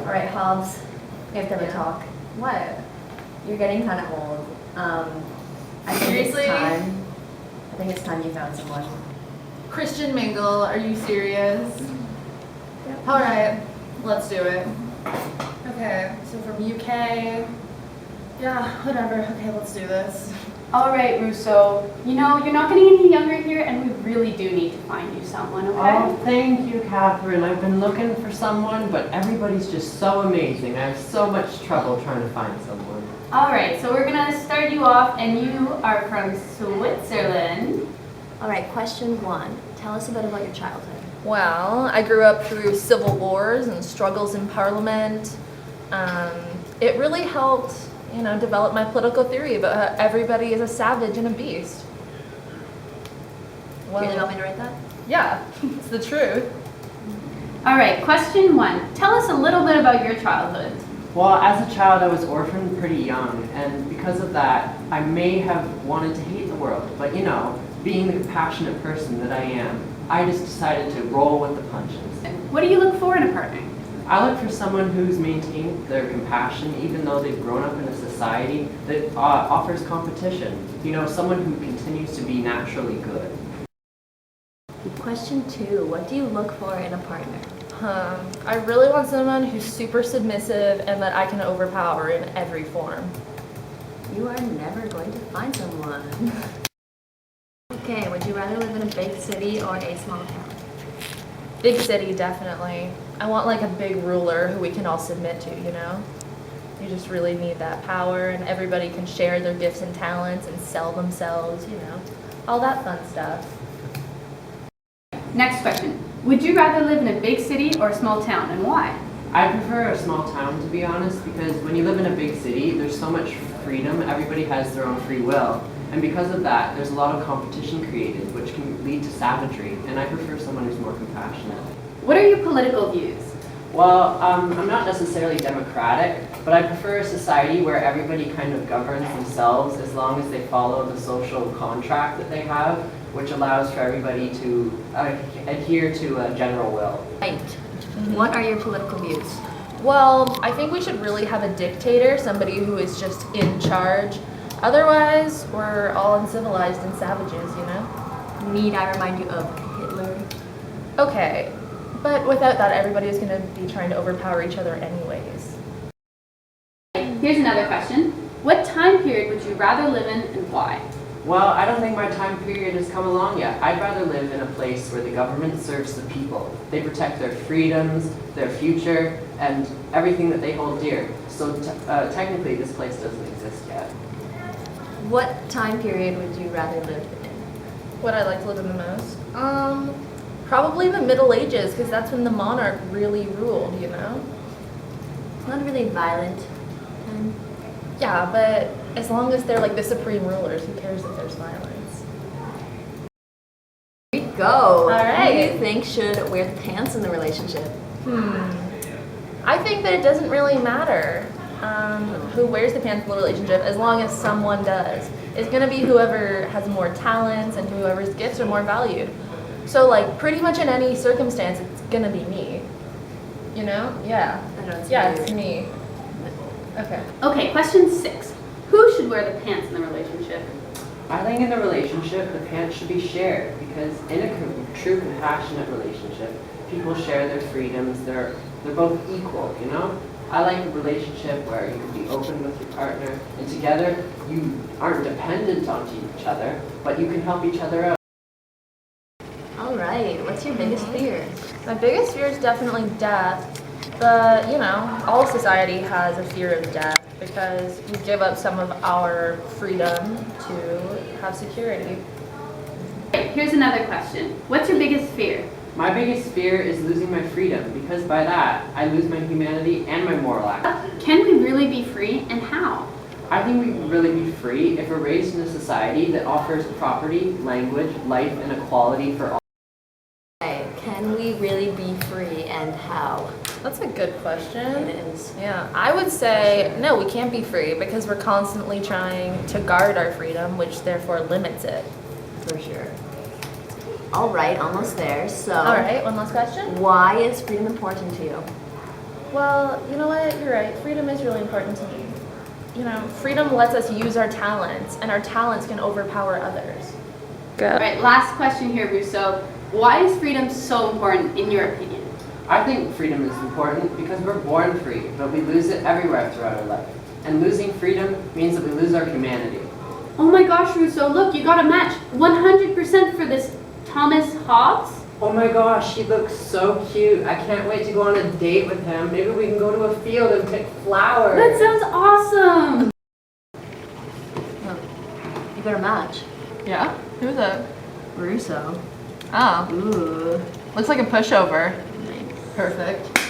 All right, Hobbes, we have to have a talk. What? You're getting kind of old. I think Seriously? I think it's time you found someone. Christian mingle, are you serious? Yep. Alright, let's do it. Okay, so from UK. Yeah, whatever. Okay, let's do this. All right, Rousseau. You know, you're not getting any younger here, and we really do need to find you someone, okay? Oh, thank you, Catherine. I've been looking for someone, but everybody's just so amazing. I have so much trouble trying to find someone. All right, so we're gonna start you off, and you are from Switzerland. All right, question 1. Tell us a bit about your childhood. Well, I grew up through civil wars and struggles in parliament. It really helped, develop my political theory about how everybody is a savage and a beast. Do you really want me to write that? Yeah, it's the truth. All right, question 1. Tell us a little bit about your childhood. Well, as a child, I was orphaned pretty young, and because of that, I may have wanted to hate the world. But being the compassionate person that I am, I just decided to roll with the punches. What do you look for in a partner? I look for someone who's maintained their compassion even though they've grown up in a society that offers competition. Someone who continues to be naturally good. Question 2. What do you look for in a partner? I really want someone who's super submissive and that I can overpower in every form. You are never going to find someone. Okay, would you rather live in a big city or a small town? Big city, definitely. I want like a big ruler who we can all submit to, You just really need that power and everybody can share their gifts and talents and sell themselves, all that fun stuff. Next question. Would you rather live in a big city or a small town, and why? I prefer a small town, to be honest, because when you live in a big city, there's so much freedom. Everybody has their own free will. And because of that, there's a lot of competition created, which can lead to savagery. And I prefer someone who's more compassionate. What are your political views? Well, I'm not necessarily democratic, but I prefer a society where everybody kind of governs themselves as long as they follow the social contract that they have, which allows for everybody to adhere to a general will. Right. What are your political views? Well, I think we should really have a dictator, somebody who is just in charge. Otherwise, we're all uncivilized and savages, Need I remind you of Hitler? Okay, but without that, everybody is going to be trying to overpower each other anyways. Here's another question. What time period would you rather live in, and why? Well, I don't think my time period has come along yet. I'd rather live in a place where the government serves the people. They protect their freedoms, their future, and everything that they hold dear. So technically, this place doesn't exist yet. What time period would you rather live in? What I like to live in the most? Probably the Middle Ages, because that's when the monarch really ruled, It's not really violent. Yeah, but as long as they're like the supreme rulers, who cares if there's violence? Here we go. All right. Who do you think should wear the pants in the relationship? I think that it doesn't really matter who wears the pants in the relationship as long as someone does. It's going to be whoever has more talents and whoever's gifts are more valued. So like pretty much in any circumstance, it's going to be me. Yeah. I know it's Yeah, weird. it's me. Okay. Okay, question 6. Who should wear the pants in the relationship? I think in a relationship, the pants should be shared because in a true compassionate relationship, people share their freedoms. They're both equal, I like a relationship where you can be open with your partner and together you aren't dependent on each other, but you can help each other out. All right. What's your biggest fear? My biggest fear is definitely death, but all society has a fear of death because we give up some of our freedom to have security. Here's another question. What's your biggest fear? My biggest fear is losing my freedom because by that, I lose my humanity and my moral act. Can we really be free, and how? I think we can really be free if we're raised in a society that offers property, language, life, and equality for all. Okay. Can we really be free, and how? That's a good question. It is. Yeah, I would say no, we can't be free because we're constantly trying to guard our freedom, which therefore limits it. For sure. All right, almost there. So, All right, one last question. why is freedom important to you? Well, you know what? You're right. Freedom is really important to me. You know, freedom lets us use our talents, and our talents can overpower others. All right, last question here, Rousseau. Why is freedom so important in your opinion? I think freedom is important because we're born free, but we lose it everywhere throughout our life. And losing freedom means that we lose our humanity. Oh my gosh, Rousseau, look, you got a match. 100% for this Thomas Hobbes. Oh my gosh, he looks so cute. I can't wait to go on a date with him. Maybe we can go to a field and pick flowers. That sounds awesome. Oh, you got a match. Yeah? Who's that? Rousseau. Oh, Ooh. looks like a pushover. Nice. Perfect.